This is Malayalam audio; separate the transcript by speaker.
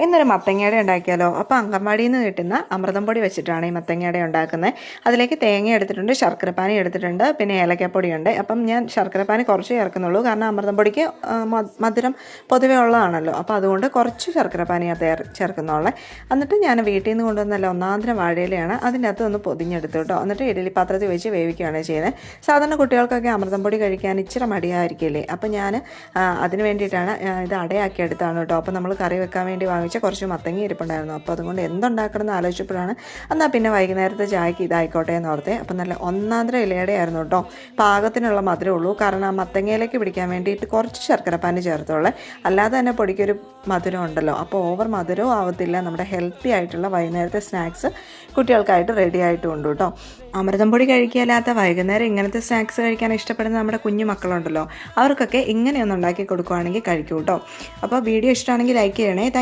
Speaker 1: ഇന്നൊരു മത്തങ്ങയുടെ ഉണ്ടാക്കിയാലോ. അപ്പോൾ അങ്കൻവാടിയിൽ നിന്ന് കിട്ടുന്ന അമൃതം പൊടി വെച്ചിട്ടാണ് ഈ മത്തങ്ങയുടെ ഉണ്ടാക്കുന്നത്. അതിലേക്ക് തേങ്ങ എടുത്തിട്ടുണ്ട്, ശർക്കരപ്പാനി എടുത്തിട്ടുണ്ട്, പിന്നെ ഏലക്കപ്പൊടിയുണ്ട്. അപ്പം ഞാൻ ശർക്കരപ്പാനി കുറച്ച് ചേർക്കുന്നുള്ളൂ, കാരണം അമൃതം പൊടിക്ക് മധുരം പൊതുവേ ഉള്ളതാണല്ലോ. അപ്പോൾ അതുകൊണ്ട് കുറച്ച് ശർക്കരപ്പാനി ചേർക്കുന്നുള്ളേ. എന്നിട്ട് ഞാൻ വീട്ടിൽ നിന്ന് കൊണ്ടുവന്നല്ല ഒന്നാന്തരം വാഴയിലയാണ്, അതിൻ്റെ അകത്ത് ഒന്ന് പൊതിഞ്ഞെടുത്തു കേട്ടോ. എന്നിട്ട് ഇഡലി പാത്രത്തിൽ വെച്ച് വേവിക്കുകയാണ് ചെയ്യുന്നത്. സാധാരണ കുട്ടികൾക്കൊക്കെ അമൃതം പൊടി കഴിക്കാൻ ഇച്ചിരി മടിയായിരിക്കില്ലേ. അപ്പം ഞാൻ അതിന് വേണ്ടിയിട്ടാണ് ഇത് അടയാക്കി എടുത്താണ് കേട്ടോ. അപ്പോൾ നമ്മൾ കറി വെക്കാൻ വേണ്ടി വാങ്ങിച്ച കുറച്ച് മത്തങ്ങ ഇരിപ്പുണ്ടായിരുന്നു. അപ്പോൾ അതുകൊണ്ട് എന്തുണ്ടാക്കണമെന്ന് ആലോചിച്ചപ്പോഴാണ് എന്നാൽ പിന്നെ വൈകുന്നേരത്തെ ചായക്ക് ഇതായിക്കോട്ടെ എന്ന് ഓർത്തേ. അപ്പം നല്ല ഒന്നാന്തര ഇലയുടെ ആയിരുന്നു കേട്ടോ. പാകത്തിനുള്ള മധുരമേ ഉള്ളൂ, കാരണം ആ മത്തങ്ങയിലേക്ക് പിടിക്കാൻ വേണ്ടിയിട്ട് കുറച്ച് ശർക്കരപ്പാനി ചേർത്തോളേ. അല്ലാതെ തന്നെ പൊടിക്കൊരു മധുരം ഉണ്ടല്ലോ, അപ്പോൾ ഓവർ മധുരവും ആവത്തില്ല. നമ്മുടെ ഹെൽത്തി ആയിട്ടുള്ള വൈകുന്നേരത്തെ സ്നാക്സ് കുട്ടികൾക്കായിട്ട് റെഡി ആയിട്ടും ഉണ്ട് കേട്ടോ. അമൃതം പൊടി കഴിക്കാത്ത വൈകുന്നേരം ഇങ്ങനത്തെ സ്നാക്സ് കഴിക്കാൻ ഇഷ്ടപ്പെടുന്ന നമ്മുടെ കുഞ്ഞു മക്കളുണ്ടല്ലോ, അവർക്കൊക്കെ ഇങ്ങനെയൊന്നും ഉണ്ടാക്കി കൊടുക്കുകയാണെങ്കിൽ കഴിക്കൂ കേട്ടോ. അപ്പോൾ വീഡിയോ ഇഷ്ടമാണെങ്കിൽ ലൈക്ക് ചെയ്യണേ. താങ്ക്